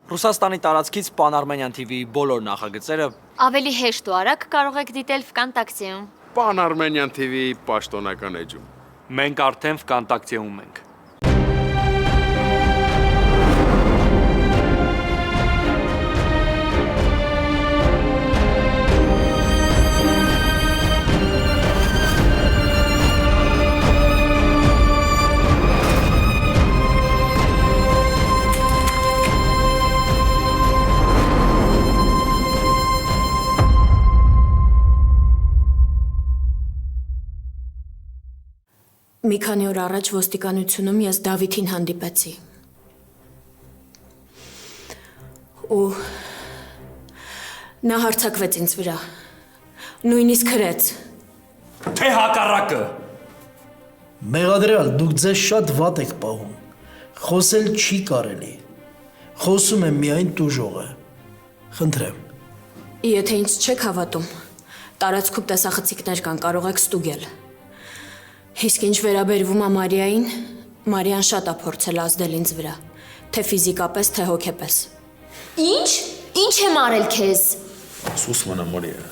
Ռուսաստանի տարածքից Pan-Armenian TV-ի բոլոր նախագծերը Ավելի հեշտ ու արագ կարող եք դիտել Վկանտակցիում։ Pan-Armenian TV-ի պաշտոնական էջում։ մենք արդեն Վկանտակցիում ենք։ Մի քանի օր առաջ ոստիկանությունում ես Դավիթին հանդիպեցի։ Ու նա հարձակվեց ինձ վրա։ Նույնիսկ հրեց։ Թե հակառակը։ Մեղադրյալ, դուք ձեզ շատ վատ եք պահում։ Խոսել չի կարելի։ Խոսում եմ միայն տուժողը։ Խնդրեմ։ Եթե ինձ չեք հավատում, տարածքում տեսախցիկներ կան, կարող եք ստուգել։ Իսկ ինչ վերաբերվում է Մարիային, Մարիան շատ է փորձել ազդել ինձ վրա, թե ֆիզիկապես, թե հոգեպես։ Ինչ? Ինչ եմ արել քեզ։ Սուս մնա Մարիա։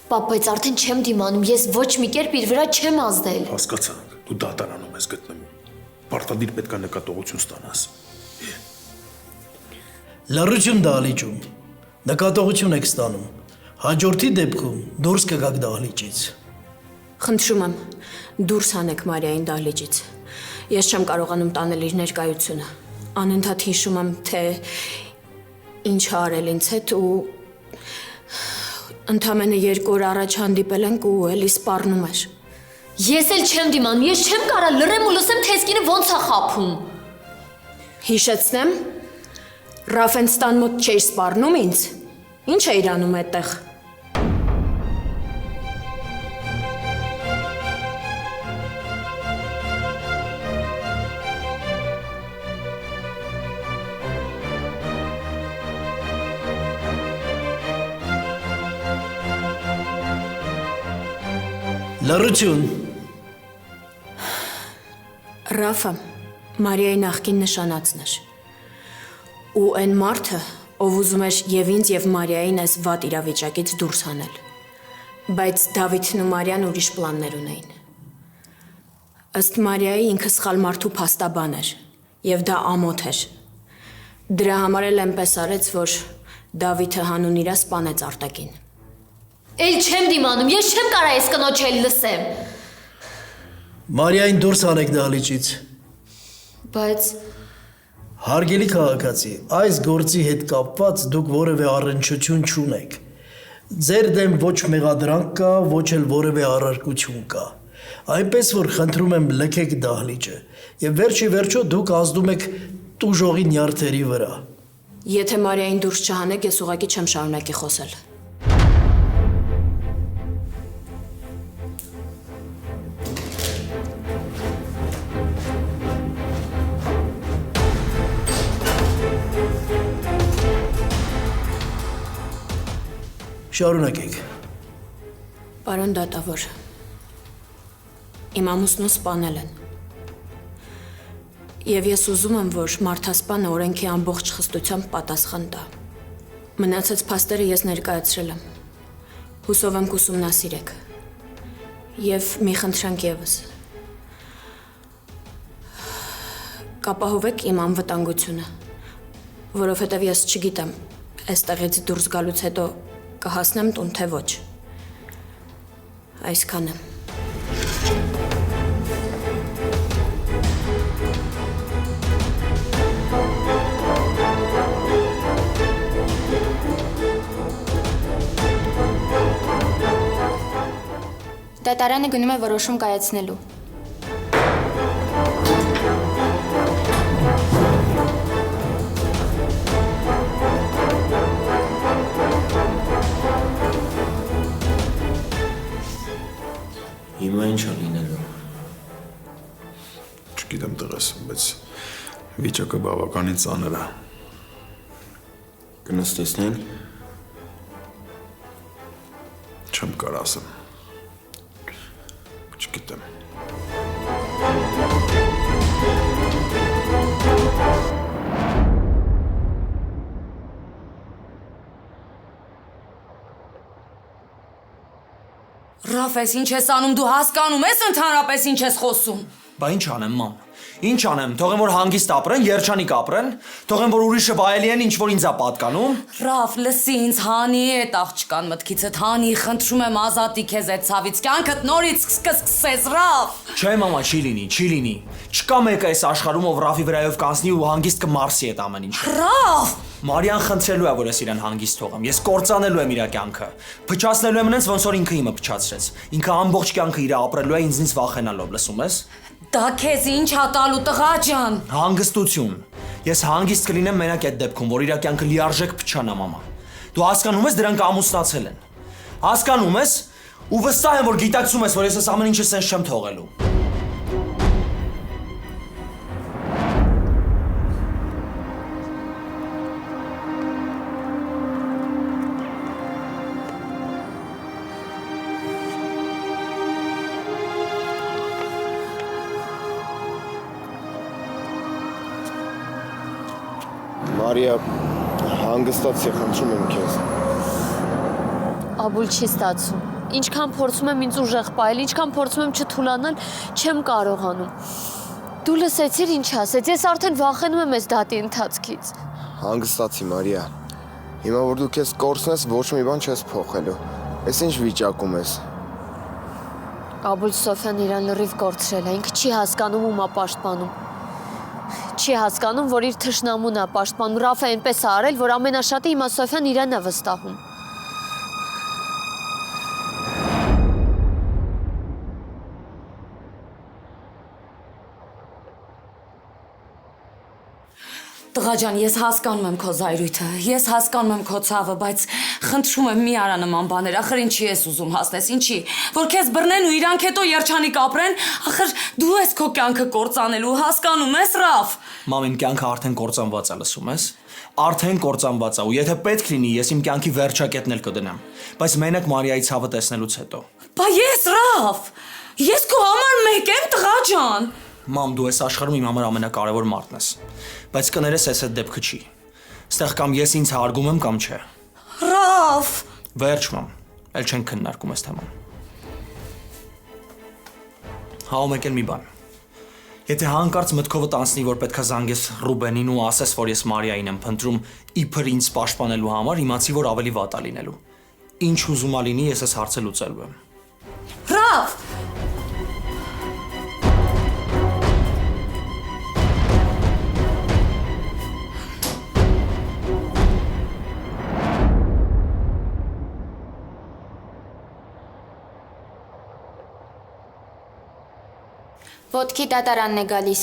Պապ, բայց արդեն չեմ դիմանում, ես ոչ մի կերպ իր վրա չեմ ազդել։ Հասկացա, դու դատարանում ես գտնվում։ Պարտադիր պետք է նկատողություն ստանաս։ Լռություն դահլիճում։ Նկատողություն եք ստանում։ Հաջորդի դեպքում դուրս կգաք դահլիճից։ Խնդրում եմ, դուրս հանեք Մարիային դահլիճից։ Ես չեմ կարողանում տանել իր ներկայությունը։ Անընդհատ հիշում եմ, թե ինչ է արել ինձ հետ ու ընդամենը 2 օր առաջ հանդիպել ենք ու էլի սպառնում էր։ Ես էլ չեմ դիմանում, ես չեմ կարա լռեմ ու լսեմ, թե սկինը ոնց է խաբում։ Հիշեցնեմ, Ռաֆենստան մոտ չէր սպառնում ինձ։ Ինչ է իրանում այդտեղ։ Լռություն։ Ռաֆը Մարիայի նախկին նշանածն էր։ Ու այն մարդը, ով ուզում էր եւ ինձ եւ Մարիային այս վատ իրավիճակից դուրս հանել։ Բայց Դավիթն ու Մարիան ուրիշ պլաններ ունեին։ Ըստ Մարիայի ինքը սխալ մարդու փաստաբան էր եւ դա ամոթ էր։ Դրա համար էլ այնպես արեց, որ Դավիթը հանուն իրա սպանեց արտակին։ Էլ չեմ դիմանում, ես չեմ կարա այս կնոջ էլ լսեմ։ Մարիային դուրս հանեք դահլիճից։ Բայց Հարգելի քաղաքացի, այս գործի հետ կապված դուք որևէ առնչություն չունեք։ Ձեր դեմ ոչ մեղադրանք կա, ոչ էլ որևէ առարկություն կա։ Այնպես որ խնդրում եմ լքեք դահլիճը եւ վերջի վերջո դուք ազդում եք տուժողի նյարդերի վրա։ Եթե Մարիային դուրս չհանեք, ես ուղղակի չեմ շարունակի խոսել։ Շարունակեք։ Պարոն դատավոր, իմ ամուսնուն սպանել են։ Եվ ես ուզում եմ, որ մարդասպանը օրենքի ամբողջ խստությամբ պատասխան տա։ Մնացած փաստերը ես ներկայացրել եմ։ Հուսով եմ կուսումնասիրեք։ Եվ մի խնդրանք եւս։ Կապահովեք իմ անվտանգությունը, որովհետև ես չգիտեմ, այստեղից դուրս գալուց հետո կհասնեմ տուն, թե ոչ։ Այսքանը։ Դատարանը գնում է որոշում կայացնելու։ Հիմա ինչ է լինելու։ Չգիտեմ տղաս, բայց վիճակը բավականին ծանր է։ Կնստեցնեն։ Չեմ կարող ասեմ։ Չգիտեմ։ Ռաֆես, ինչ ես անում, դու հասկանում ես ընդհանրապես ինչ ես խոսում։ Բա ինչ անեմ, մամ։ Ինչ անեմ, թողեմ որ հանգիստ ապրեն, երջանիկ ապրեն, թողեմ որ ուրիշը վայելի են, ինչ որ ինձ է պատկանում։ Ռաֆ, լսի, ինձ հանի այդ աղջկան մտքիցդ, հանի, խնդրում եմ ազատի քեզ այդ ցավից, կյանքդ նորից սկսես, Ռաֆ։ Չէ, մամա, չի լինի։ Չկա մեկը այս աշխարհում, ով Ռաֆի վրայով կանցնի ու հանգիստ կմարսի այդ ամեն ինչը։ Ռաֆ։ Մարիան խնդրելու է, որ ես իրեն հանգիստ թողեմ։ Ես կործանելու եմ իր կյանքը։ Փչացնելու եմ նրանց, ոնց որ ինքը իմը փչացրեց։ Ինքը ամբողջ կյանքը իր ապրելու է ինձնից վախենալով, լսում ես։ Դա քեզ ինչ ա տալու, տղա ջան։ Հանգստություն։ Ես հանգիստ կլինեմ մենակ այդ դեպքում, որ իր կյանքը լիարժեք փչանա, մամա։ Դու հասկանում ես, դրանք ամուսնացել են։ Հասկանում ես, ու վստահ եմ, որ գիտակցում ես, որ ես այս ամեն ինչը սենց չեմ թողելու։ Մարիա, հանգստացի, խնդրում եմ քեզ։ Աբուլ չի ստացվում։ Ինչքան փորձում եմ ինձ ուժեղ պահել, ինչքան փորձում եմ չթուլանալ, չեմ կարողանում։ Դու լսեցիր ինչ ասեց, ես արդեն վախենում եմ այս դատի ընթացքից։ Հանգստացի, Մարիա։ Հիմա որ դու քեզ կորցնես, ոչ մի բան չես փոխելու։ Էս ինչ վիճակում ես։ Աբուլ Սոֆյան իրան լրիվ կորցրել է, ինքը չի հասկանում ում է պաշտպանում։ Չի հասկանում, որ իր թշնամուն է պաշտպանում, Ռաֆը այնպես է արել, որ ամենաշատը հիմա Սոֆյան իրան է վստահում։ Տղա ջան, ես հասկանում եմ քո զայրույթը, ես հասկանում եմ քո ցավը, բայց խնդրում եմ մի արա նման բաներ, ախր ինչի ես ուզում հասնես, ինչի, որ քեզ բռնեն ու իրանք հետո երջանիկ ապրեն, ախր դու ես քո կյանքը կործանելու, հասկանում ես, Ռաֆ։ Մամ, իմ կյանքը արդեն կործանված է, լսում ես։ Արդեն կործանված է, ու եթե պետք լինի, ես իմ կյանքի վերջակետն էլ կդնեմ, բայց մենակ Մարիայի ցավը տեսնելուց հետո։ Բա ես, Ռաֆ, ես քո համար մեկ եմ, տղա ջան։ Մամ, դու այս աշխարհում իմ համար ամենակարևոր մարդն ես, բայց կներես այս այդ դեպքը չի։ Ստեղ կամ ես ինձ հարգում եմ, կամ չէ։ Ռաֆ։ Վերջ, մամ, էլ չենք քննարկում այս թեման։ Հա, ու մեկ էլ մի բան։ Եթե հանկարծ մտքովդ անցնի, որ պետքա զանգես Ռուբենին ու ասես, որ ես Մարիային եմ փնտրում իբր ինձ պաշտպանելու համար, իմացի, որ ավելի վատ է լինելու։ Ինչ ուզում ա լինի, ես այս հարցը լուծելու եմ։ Ռաֆ։ Ոտքի դատարանն է գալիս։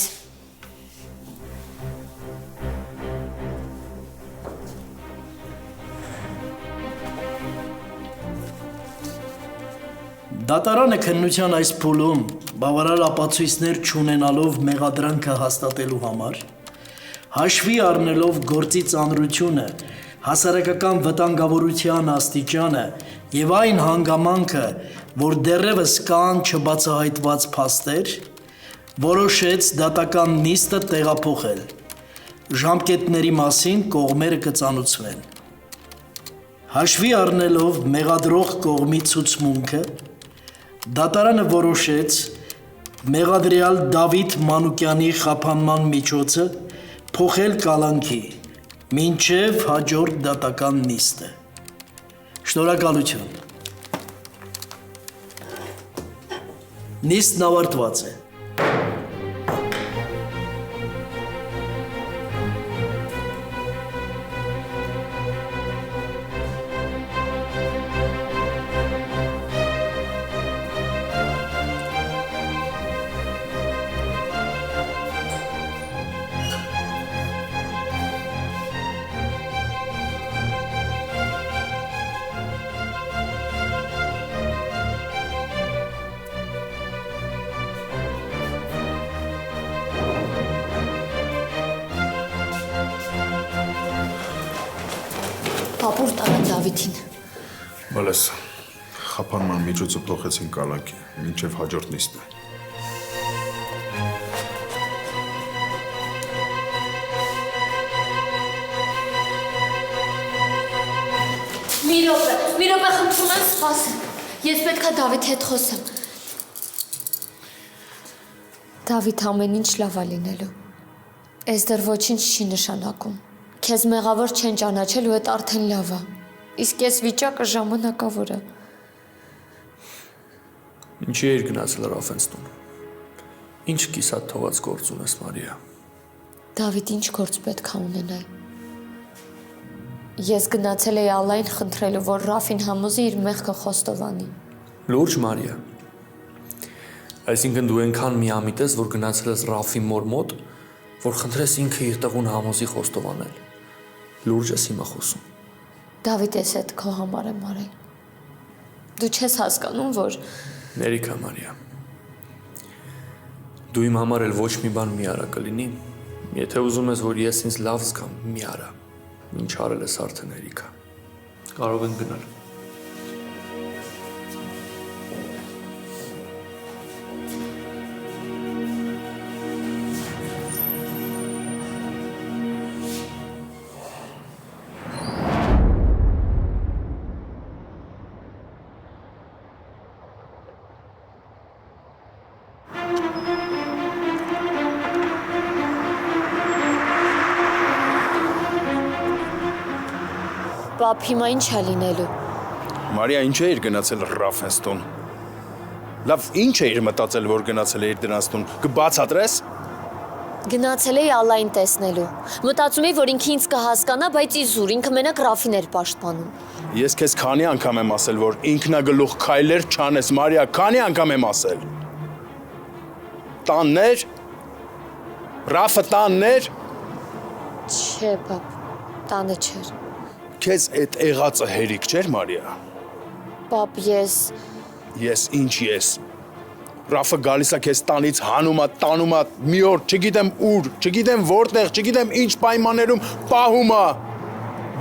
Դատարանը քննության այս փուլում բավարար ապացույցներ չունենալով մեղադրանքը հաստատելու համար, հաշվի առնելով գործի ծանրությունը, հասարակական վտանգավորության աստիճանը եւ այն հանգամանքը, որ դեռևս կան չբացահայտված փաստեր, որոշեց դատական նիստը տեղափոխել։ Ժամկետների մասին կողմերը կծանուցվեն։ Հաշվի առնելով մեղադրող կողմի ցուցմունքը, դատարանը որոշեց մեղադրյալ Դավիթ Մանուկյանի խափանման միջոցը փոխել կալանքի, մինչև հաջորդ դատական նիստը։ Շնորհակալություն։ Նիստն ավարտված է։ Պապուր տարան Դավիթին։ Բալես, խափանման միջոցը փոխեցին կալանքի, մինչև հաջորդ նիստը։ Մի րոպե խնդրում եմ սպասել։ Ես պետքա Դավիթի հետ խոսեմ։ Դավիթ, ամեն ինչ լավ է լինելու։ Այս դեռ ոչինչ չի նշանակում։ Քեզ մեղավոր չեն ճանաչել ու այդ արդեն լավ է։ Իսկ այս վիճակը ժամանակավոր է։ Ինչի էր գնացել Ռաֆենս տուն։ Ինչ կիսատ թողած գործ ունես, Մարիա։ Դավիթ, ինչ գործ պետք է ունենայի։ Ես գնացել էի Ալլային խնդրելու, որ Ռաֆին համոզի իր մեղքը խոստովանի։ Լուրջ, Մարիա։ Այսինքն դու այնքան միամիտ ես, որ գնացել ես Ռաֆի մոր մոտ, որ խնդրես ինքը իր տղուն համոզի խոստովանել։ Լուրջ ես հիմա խոսում։ Դավիթ, ես այդ քո համար եմ արել։ Դու չես հասկանում, որ Ներիքա, Մարիա։ Դու իմ համար էլ ոչ մի բան մի արա կլինի։ Եթե ուզում ես, որ ես ինձ լավ զգամ, մի արա։ Ինչ արել ես արդեն, Էրիկա։ Կարող ենք գնալ։ Պապ, հիմա ինչ է լինելու։ Մարիա, ինչ էիր գնացել Ռաֆենս տուն։ Լավ, ինչ էիր մտածել, որ գնացել էիր դրանց տուն։ Կբացատրես։ Գնացել էի Ալլային տեսնելու։ Մտածում էի, որ ինքը ինձ կհասկանա, բայց իզուր ինքը մենակ Ռաֆին էր պաշտպանում։ Ես քեզ քանի անգամ եմ ասել, որ ինքնագլուխ քայլեր չանես, Մարիա, քանի անգամ եմ ասել։ Տաններ։ Ռաֆը տաններ։ Չէ, պապ, տանը չէր։ Քեզ այդ եղածը հերիք չէր, Մարիա։ Պապ, ես ինչ ես։ Ռաֆը գալիս է քեզ տանից հանում է, տանում է մի օր, չգիտեմ ուր, չգիտեմ որտեղ, չգիտեմ ինչ պայմաններում պահում է։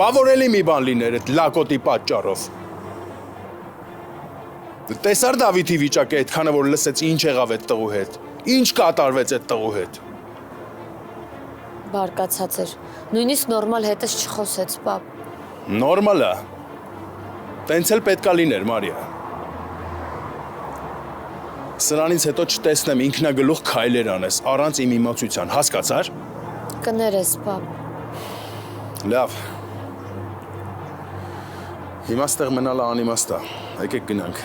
Բա որ էլի մի բան լիներ այդ լակոտի պատճառով։ Տեսար Դավիթի վիճակը այդքանը, որ լսեց ինչ եղավ այդ տղու հետ։ Ինչ կատարվեց այդ տղու հետ։ բարկացած էր։ Նույնիսկ նորմալ հետս չխոսեց, պապ։ Նորմալ է։ Տենց էլ պետքա լիներ, Մարիա։ Սրանից հետո չտեսնեմ ինքնագլուխ քայլեր անես, առանց իմ իմացության, հասկացար։ Կներես, պապ։ Լավ։ Հիմա ստեղ մնալը անիմաստ է։ Եկեք գնանք։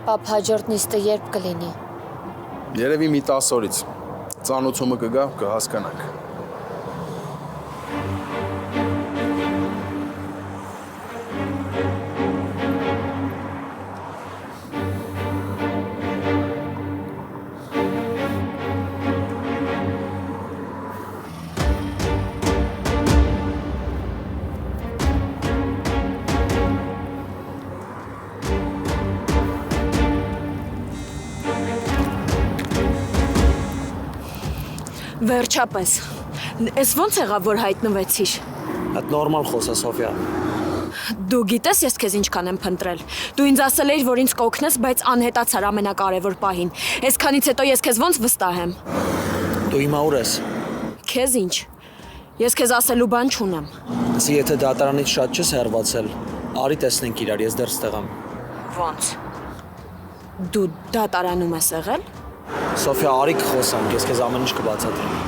Պապ, հաջորդ նիստը երբ կլինի։ Երևի մի 10 օրից։ Ծանոթումը կգա, կհասկանանք։ Վերջապես։ Էս ոնց եղավ, որ հայտնվեցիր։ Այդ նորմալ խոսա, Սոֆիա։ Դու գիտես ես քեզ ինչքան եմ փնտրել։ Դու ինձ ասել էիր, որ ինձ կօգնես, բայց անհետացար ամենակարևոր պահին։ Այսքանից հետո ես քեզ ոնց վստահեմ։ Դու հիմա ուր ես։ Քեզ ինչ։ Ես քեզ ասելու բան չունեմ։ Ասի, եթե դատարանից շատ չես հեռացել, արի տեսնենք իրար, ես դեռ ստեղ եմ։ Ոնց։ Դու դատարանում ես եղել։ Սոֆիա, արի կխոսանք, ես քեզ ամեն ինչ կբացատրեմ։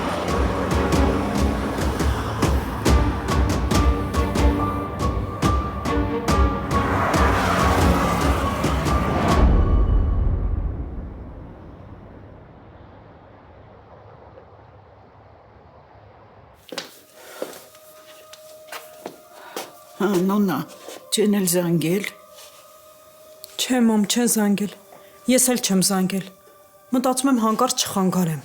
Նոնա, չեն էլ զանգել։ Չէ, մամ, չեն զանգել։ Ես էլ չեմ զանգել։ Մտածում եմ հանկարծ չխանգարեմ։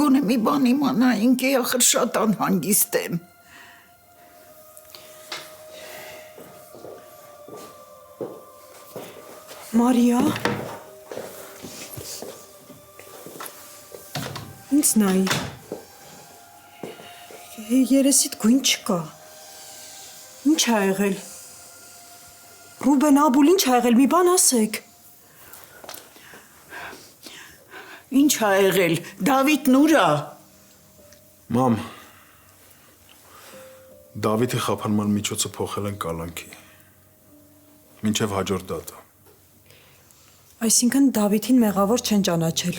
Գոնե մի բան իմանայինք, ախր շատ անհանգիստ եմ։ Մարիա։ Ինձ նայի։ Երեսիդ գույն չկա։ Ինչ ա եղել։ Ռուբեն Աբուլ, ինչ ա եղել, մի բան ասեք։ Ինչ ա եղել, Դավիթն ուր ա։ Մամ, Դավիթի խափանման միջոցը փոխել են կալանքի։ մինչև հաջորդ դատը։ Այսինքն Դավիթին մեղավոր չեն ճանաչել։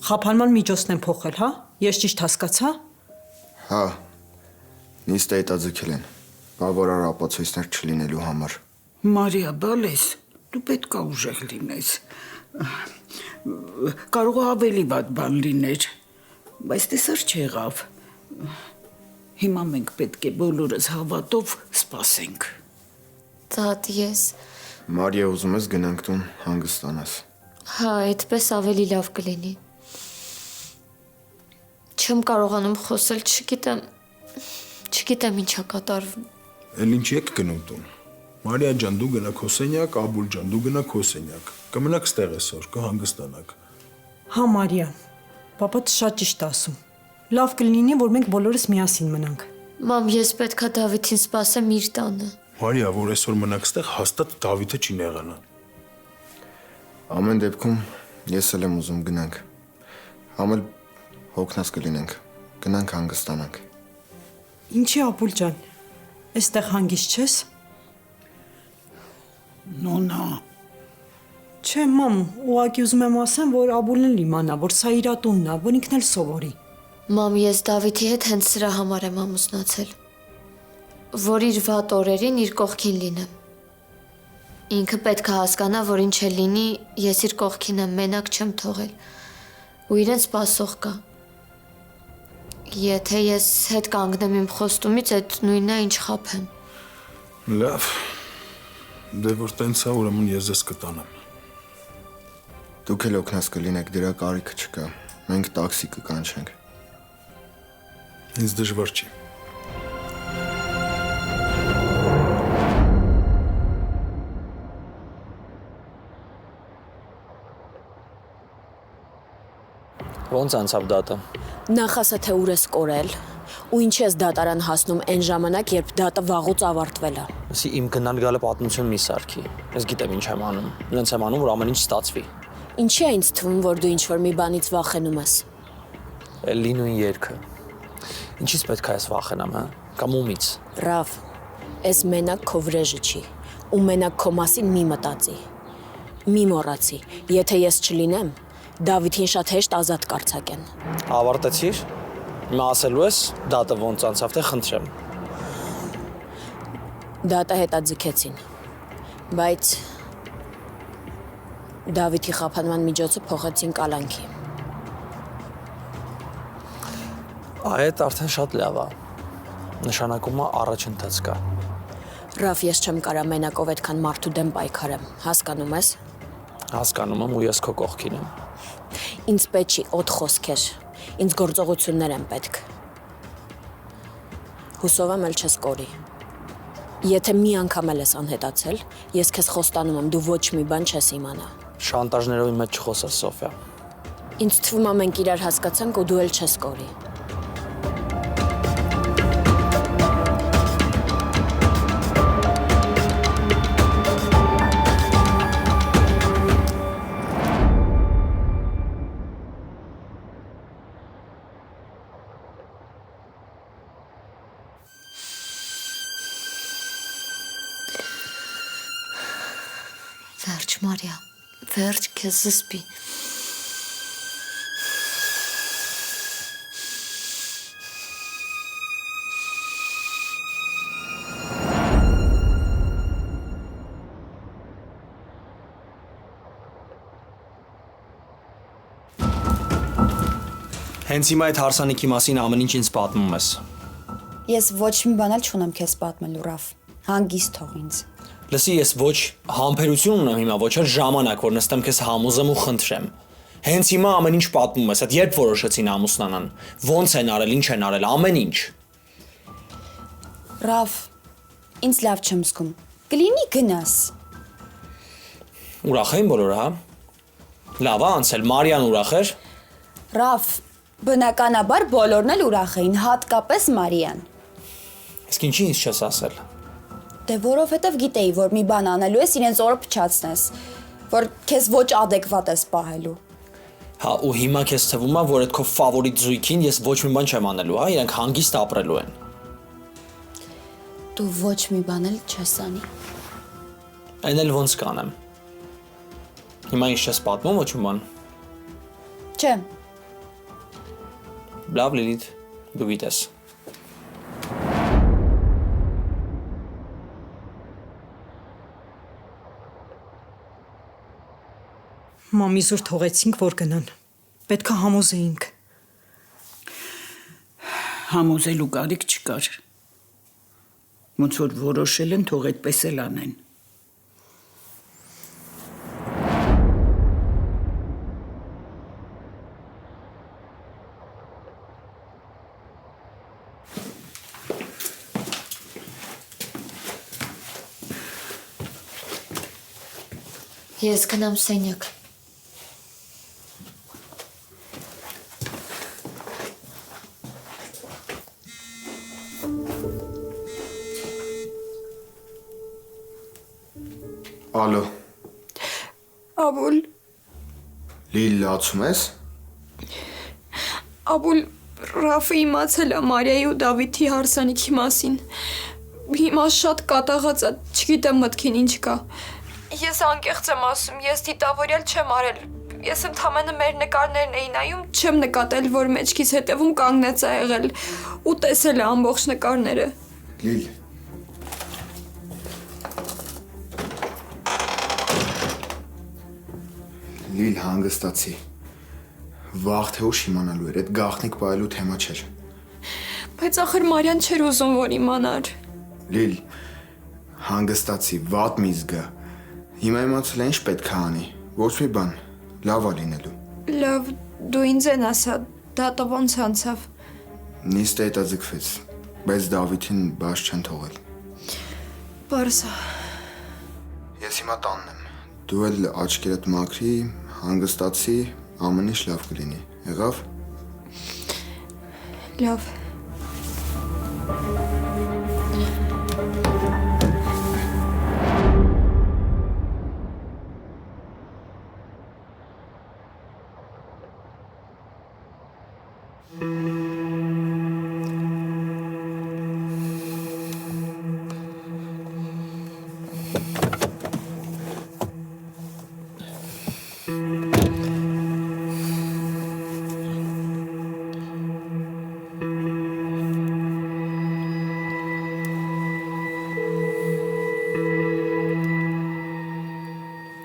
Խափանման միջոցն են փոխել, հա? Ես ճիշտ հասկացա։ Հա։ Նիստը հետաձգել են։ Բավարար ապացույցներ չլինելու համար։ Մարիա, բալես, դու պետք է ուժեղ լինես։ Կարող է ավելի վատ բան լիներ, բայց տեսար չեղավ։ Հիմա մենք պետք է բոլորս հավատով սպասենք։ Տատ, ես։ Մարիա, ուզում ես գնանք տուն հանգստանաս։ Հա, այդպես ավելի լավ կլինի։ Չեմ կարողանում խոսել, չգիտեմ ինչա կատարվում։ Էլ ինչ եք գնում տուն։ Մարիա ջան, դու գնա քո սենյակ, Աբուլ ջան, դու գնա քո սենյակ։ Կմնաք ստեղ այսօր, կհանգստանաք։ Հա, Մարիա, պապադ շատ ճիշտ ասում։ Լավ կլինի, որ մենք բոլորս միասին մնանք։ Մամ, ես պետքա Դավիթին սպասեմ իր տանը։ Մարիա, որ այսօր մնաք ստեղ, հաստատ Դավիթը չի նեղանա։ Ամեն դեպքում ես էլ եմ ուզում գնանք։ Համել հոգնած կլինենք։ Գնանք հանգստանանք։ Ինչի Աբուլ ջան, այստեղ հանգիստ չես։ Նոնա, Չէ, մամ, ուղղակի ուզում եմ ասեմ, որ Աբուլն էլ իմանա, որ սա իր տունն է, որ ինքն էլ սովորի։ Մամ, ես Դավիթի հետ հենց սրա համար եմ ամուսնացել, որ իր վատ օրերին իր կողքին լինեմ։ Ինքը պետք է հասկանա, որ ինչ է լինի, ես իր կողքին եմ, մենակ չեմ թողել, ու իրեն սպասող կա։ Եթե ես հետ կանգնեմ իմ խոստումից, այդ նույնն է, ինչ խաբեմ։ Լավ։ Դե որ տենց է, ուրեմն ես ձեզ կտանեմ։ Դուք էլ օգնած կլինեք, դրա կարիքը չկա։ Մենք տաքսի կկանչենք։ Ինձ դժվար չի։ Ոնց անցավ դատը։ Նախ ասա թե ուր ես կորել ու ինչ ես դատարան հասնում այն ժամանակ, երբ դատը վաղուց ավարտվել է։ Ասի իմ գնալ գալը պատմություն մի սարքի։ Ես գիտեմ ինչ եմ անում։ Նրանց եմ անում, որ ամեն ինչ ստացվի։ Ինչի է ինձ թվում, որ դու ինչ-որ մի բանից վախենում ես։ Էլի նույն երգը։ Ինչից պետք է ես վախենամ, հա? Կամ ումից։ Ռավ, այս մենակ քո վրեժը չի, ու մենակ քո մասին մի մտածի։ Մի մոռացի, եթե ես չլինեմ, Դավիթին շատ հեշտ ազատ կարձակեն։ Ավարտեցիր։ Հիմա ասելու ես դատը ոնց անցավ, թե խնդրեմ։ Դատը հետաձգեցին, բայց Դավիթի խափանման միջոցը փոխեցին կալանքի։ Այդ արդեն շատ լավ է։ Նշանակում է առաջընթաց կա։ Ռավ, ես չեմ կարա մենակով այդքան մարդու դեմ պայքարեմ, հասկանում ես։ Հասկանում եմ ու ես քո կողքին եմ։ Ինձ պետք չի օդ խոսքեր, ինձ գործողություններ են պետք։ Հուսով եմ էլ չես կորի։ Եթե մի անգամ էլ ես անհետացել, ես քեզ խոստանում եմ, դու ոչ մի բան չես իմանա։ Շանտաժներով իմ հետ չխոսես, Սոֆիա։ Ինձ թվում է մենք իրար հասկացանք ու դու էլ չես կորի։ Վերջ, Մարիա, վերջ քեզ զսպի։ Հենց հիմա այդ հարսանիքի մասին ամեն ինչ ինձ պատմում ես։ Ես ոչ մի բան էլ չունեմ քեզ պատմելու, Ռաֆ։ Հանգիստ թող ինձ։ Լսի, ես ոչ համբերություն ունեմ հիմա, ոչ էլ ժամանակ, որ նստեմ քեզ համոզեմ ու խնդրեմ։ Հենց հիմա ամեն ինչ պատմում ես, այդ երբ որոշեցին ամուսնանան, ոնց են արել, ինչ են արել, ամեն ինչ։ Ռաֆ, ինձ լավ չեմ զգում։ Կլինի գնաս։ Ուրախ էին բոլորը, հա։ Լավ է անցել, Մարիան ուրախ էր։ Ռաֆ, բնականաբար բոլորն էլ ուրախ էին, հատկապես Մարիան։ Իսկ ինչի ինձ չես ասել։ Դե որովհետև գիտեի, որ մի բան անելու ես, իրենց օրը փչացնես, որ քեզ ոչ ադեկվատ ես պահելու։ Հա, ու հիմա քեզ թվում է, որ այդ քո ֆավորիտ զույգին ես ոչ մի բան չեմ անելու, հա, իրենք հանգիստ ապրելու են։ Դու ոչ մի բան էլ չես անի։ Այն էլ ոնց կանեմ։ Հիմա ինչ չես պատմում ոչ մի բան։ Չէ, Լավ Լիլիթ, դու գիտես։ Մամիզուր թողեցինք, որ գնան։ Պետք է համոզեինք։ Համոզելու կարիք չկար։ Ոնց որ որոշել են, թող այդպես էլ անեն։ Ես գնամ սենյակ։ Ալո, Աբուլ, Լիլ լացում ես։ Աբուլ, Ռաֆը իմացել է Մարիայի ու Դավիթի հարսանիքի մասին։ Հիմա շատ կատաղած է, չգիտեմ մտքին ինչ կա։ Ես անկեղծ եմ ասում, ես դիտավորյալ չեմ արել։ Ես ընդամենը մեր նկարներն էի նայում, չեմ նկատել, որ մեջքիս հետևում կանգնած է եղել ու տեսել է ամբողջ նկարները։ Լիլ։ Լիլ հանգստացի։ Վաղ թե ուշ իմանալու էր, այդ գաղտնիք բայելու թեմա չէր։ Բայց ախր Մարիան չէր ուզում, որ իմանար։ Լիլ, հանգստացի, վատ մի զգա։ Հիմա իմացել է ինչ պետք է անի։ Ոչ մի բան, լավ է լինելու։ Լավ, դու ինձ են ասա, դա ոնց անցավ։ Նիստը հետաձգվեց, բայց Դավիթին բաց չեն թողել։ Բարսա։ Ես հիմա տանն եմ։ Դու էլ աչքերդ մաքրի, հանգստացի, ամեն ինչ լավ կլինի։ Եղավ։ Լավ։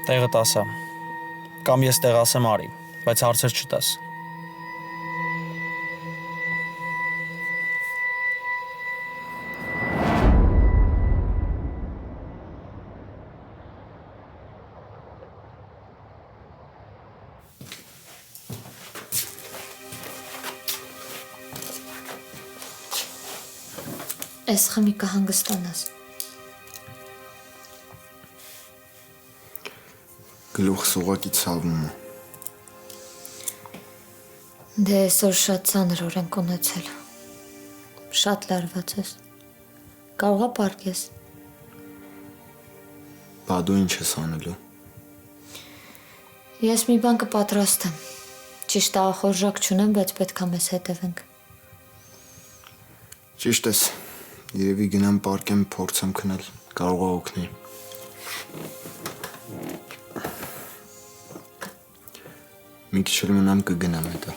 Տեղը տասա։ Կամ ես տեղ ասեմ արի, բայց հարցեր չտաս։ Այս խմիկը հանգստանաս։ Գլուխս ուղղակի ցավում է։ Դե այսօր շատ ծանր օրենք ունեցել։ Շատ լարված ես։ Կարող է պարկես։ Բա դու ինչ ես անելու։ Ես մի բան կպատրաստեմ։ Ճիշտ է, խորժակ չունեմ, բայց պետք է մեզ հետևենք։ Ճիշտ ես։ Երևի գնամ պարկեմ, փորձեմ քնել, կարող է օգնի։ Մի քիչ էլ մնամ կգնամ հետո։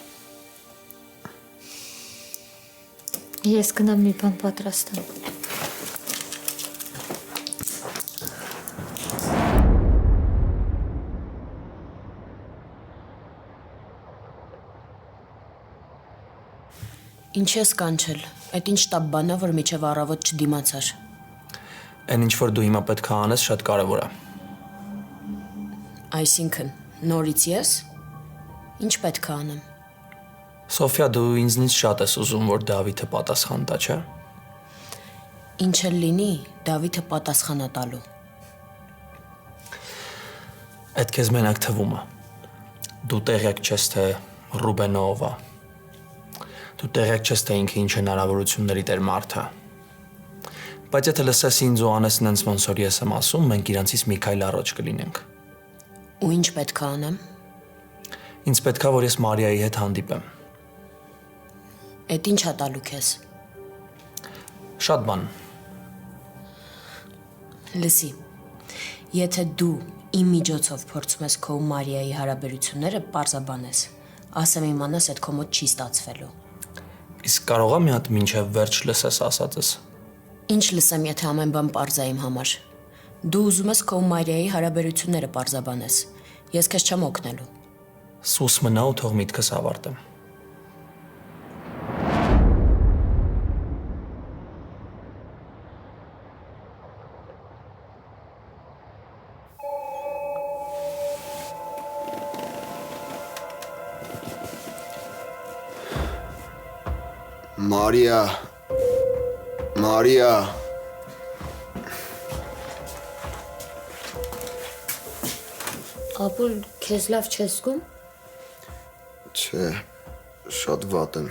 Ես գնամ մի բան պատրաստեմ։ Ինչ ես կանչել։ Այդ ինչ տապ բանա, որ միջև առավոտ չդիմացար։ Այն ինչ որ դու հիմա պետք է անես, շատ կարևոր է։ Այսինքն, նորից ես։ Ինչ պետք է անեմ։ Սոֆիա, դու ինձնից շատ ես ուզում, որ Դավիթը պատասխան տա, չէ՞։ Ինչ էլ լինի, Դավիթը պատասխանա տալու։ Այդ քեզ մենակ թվում է։ Դու տեղյակ չես, թե Ռուբենը ով է։ Դու տեղյակ չես, թե ինքը ինչ հնարավորությունների տեր մարդը։ Բայց եթե լսես ինձ ու անես նենց ոնց որ ես եմ ասում, մենք իրանցից մի քայլ առաջ կլինենք։ Ու ինչ պետք է անեմ։ Ինձ պետք է, որ ես Մարիայի հետ հանդիպեմ։ Այդ ինչ է տալու քեզ։ Շատ բան։ Լսի։ Եթե դու իմ միջոցով փորձում ես քո ու Մարիայի հարաբերությունները պարզաբանես, ասեմ իմանաս այդ քո մոտ չի ստացվելու։ Իսկ կարող եմ մի հատ մինչև վերջ լսես ասածս։ Ինչ լսեմ, եթե ամեն բան պարզ է իմ համար։ Դու ուզում ես քո ու Մարիայի հարաբերությունները պարզաբանես։ Ես քեզ չեմ օգնելու։ Սուս մնա ու թող միտքս ավարտեմ։ Մարիա, Մարիա, Ապուլ, քեզ լավ չես զգում։ չէ, շատ վատ եմ,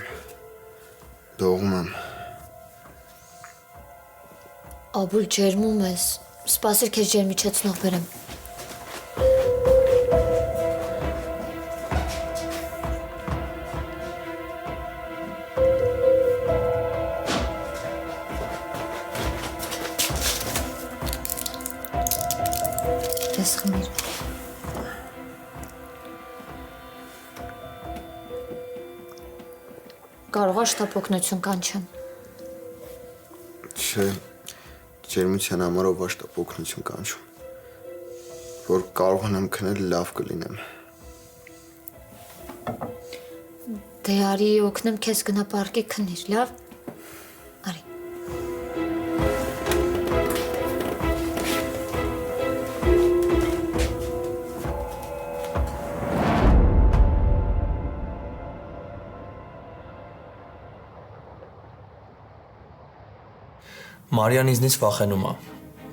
դողում եմ։ Ապուլ, ջերմում ես։ Սպասիր, քեզ ջերմիչեցնող բերեմ։ Ես խմիր։ Կարող ես շտապօգնություն կանչեմ։ Չէ, ջերմության համար ով աշտապ օգնություն կանչում։ Որ կարողանամ քնել, լավ կլինեմ։ Դե արի օգնեմ քեզ գնա պարկի քնիր, լավ։ Արի։ Մարիան ինձնից վախենում է,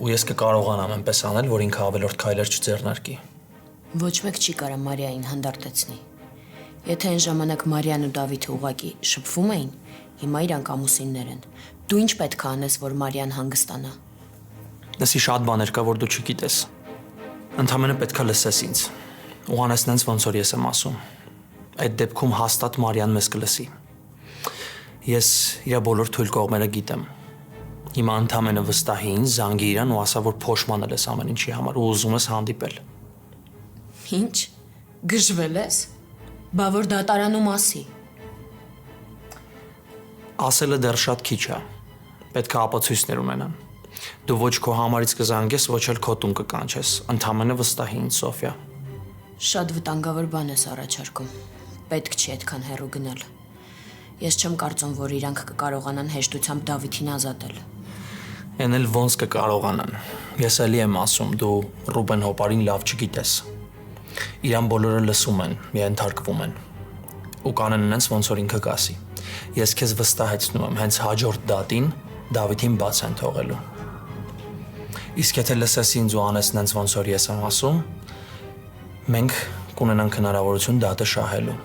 ու ես կկարողանամ այնպես անել, որ ինքը ավելորդ քայլեր չձեռնարկի։ Ոչ մեկ չի կարող Մարիային հանդարտեցնի։ Եթե այն ժամանակ Մարիան ու Դավիթը ուղակի շփվում էին, հիմա իրանք ամուսիններ են։ Դու ինչ պետք է անես, որ Մարիան հանգստանա։ Լսի, շատ բաներ կա, որ դու չգիտես։ Ընդամենը պետք է լսես ինձ։ Ու անես նենց ոնց որ ես եմ ասում։ Այդ դեպքում հաստատ Մարիան մեզ կլսի։ Ես իր բոլոր թույլ կողմերը գիտեմ։ Հիմա ընդամենը վստահի ինձ, զանգի իրան ու ասա, որ փոշմանել ես ամեն ինչի համար ու ուզում ես հանդիպել։ Ինչ։ Գժվել ես։ Բա որ դատարանում ասի։ Ասելը դեռ շատ քիչ է։ Պետք է ապացույցներ ունենան։ Դու ոչ քո համարից կզանգես, ոչ էլ քո տուն կկանչես։ Ընդամենը վստահի ինձ, Սոֆիա։ Շատ վտանգավոր բան ես առաջարկում։ Պետք չի այդքան հեռու գնալ։ Ես չեմ կարծում, որ իրանք կկարողանան հեշտությամբ Դավիթին ազատել։ Էն էլ ոնց կկարողանան։ Ես էլի եմ ասում, դու Ռուբեն Հոպարին լավ չգիտես։ Իրան բոլորը լսում են, ենթարկվում են։ Ու կանեն նենց ոնց որ ինքը կասի։ Ես քեզ վստահեցնում եմ, հենց հաջորդ դատին Դավիթին բաց են թողելու։ Իսկ եթե լսես ինձ ու անես նենց ոնց որ ես եմ ասում, մենք կունենանք հնարավորություն դատը շահելու։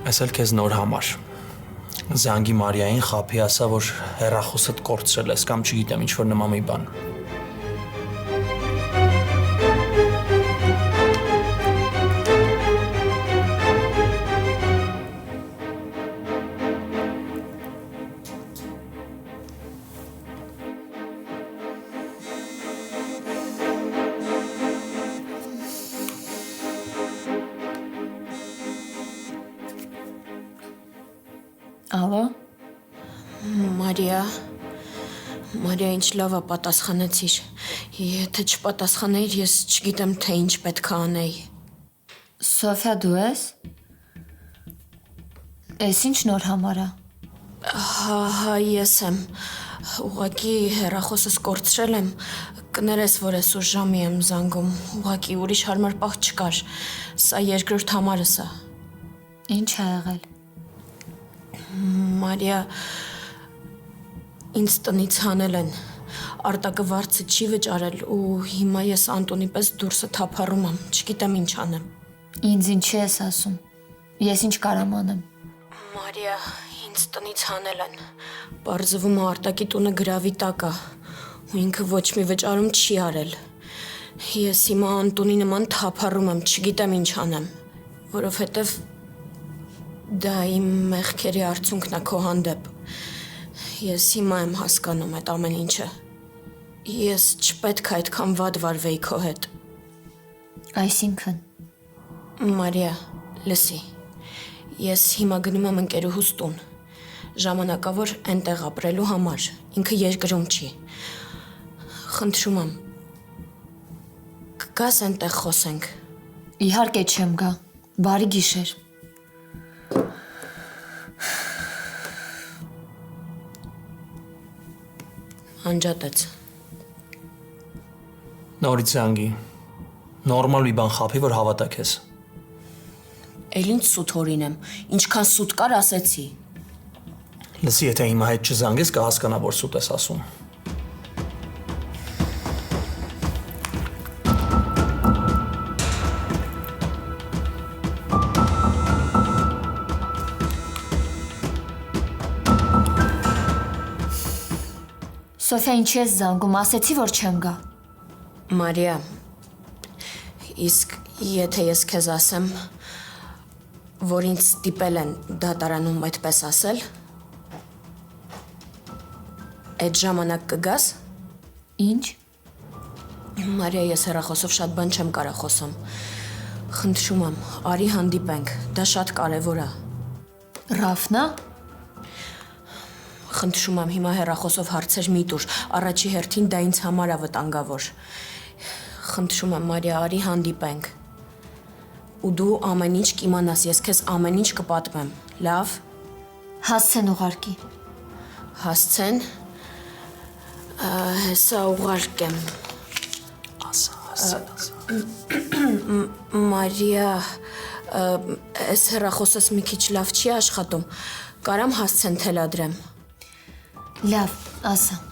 Այս էլ քեզ նոր համար։ Զանգի Մարիային խափի ասա, որ հեռախոսդ կորցրել ես կամ չգիտեմ ինչ որ նման մի բան։ Ալո։ Մարիա, ինչ լավ է պատասխանեցիր։ Եթե չպատասխանեիր, ես չգիտեմ, թե ինչ պետք է անեի։ Սոֆիա, դու ես։ Էս ինչ նոր համար է։ Հա, ես եմ։ Ուղղակի հեռախոսս կորցրել եմ։ Կներես, որ ես ուր ժամի եմ զանգում։ Ուղղակի ուրիշ հարմար պահ չկար։ Սա երկրորդ համարս է։ Ինչ ա եղել։ Մարիա, ինձ տնից հանել են, արտակը վարձը չի վճարել ու հիմա ես Անտոնի պես դուրսը թափառում եմ, չգիտեմ ինչ անեմ։ Ինձ ինչի ես ասում։ Ես ինչ կարամ անեմ։ Մարիա, ինձ տնից հանել են, պարզվում է արտակի տունը գրավի տակ է, ու ինքը ոչ մի վճարում չի արել։ Ես հիմա Անտոնի նման թափառում եմ, չգիտեմ ինչ անեմ, որովհետև դա իմ մեղքերի արդյունքն է քո հանդեպ։ Ես հիմա եմ հասկանում այդ ամեն ինչը։ Ես չպետք է այդքան վատ վարվեի քո հետ։ Այսինքն Մարիա, լսի։ Ես հիմա գնում եմ ընկերուհուս տուն։ Ժամանակավոր այնտեղ ապրելու համար։ Ինքը երկրում չի։ Խնդրում եմ։ Կգաս այնտեղ խոսենք։ իհարկե չեմ գա։ Բարի գիշեր։ Անջատեց։ Նորից զանգի։ Նորմալ մի բան խափի, որ հավատա քեզ։ Էլ ինչ սուտ հորինեմ, ինչքան սուտ կար ասեցի։ Լսի, եթե հիմա հետ չզանգես, կհասկանա, որ սուտ ես ասում։ Սոֆիա, ինչի ես զանգում, ասեցի, որ չեմ գա։ Մարիա, իսկ եթե ես քեզ ասեմ, որ ինձ ստիպել են դատարանում այդպես ասել, այդ ժամանակ կգաս։ Ինչ։ Մարիա, ես հեռախոսով շատ բան չեմ կարող խոսում։ Խնդրում եմ, արի հանդիպենք, դա շատ կարևոր է։ Ռաֆնա։ Խնդրում եմ, հիմա հեռախոսով հարցեր մի տուր, առաջի հերթին դա ինձ համար է վտանգավոր։ Խնդրում եմ, Մարիա, արի հանդիպենք։ Ու դու ամեն ինչ կիմանաս, ես քեզ ամեն ինչ կպատմեմ, լավ։ Հասցեն ուղարկի։ Հասցեն։ Հեսա ուղարկեմ։ Մարիա, այս հեռախոսս մի քիչ լավ չի աշխատում, կարամ հասցեն թելադրեմ։ Լավ, ասա։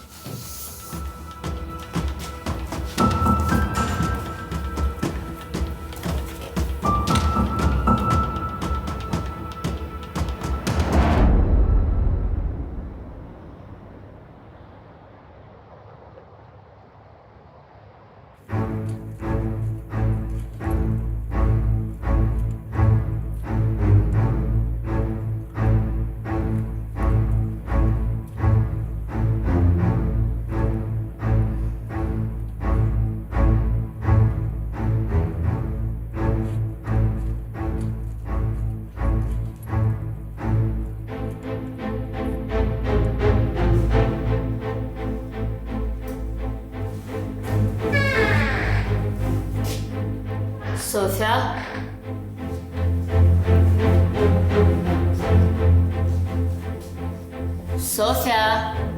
Սոֆիա։ Սոֆիա։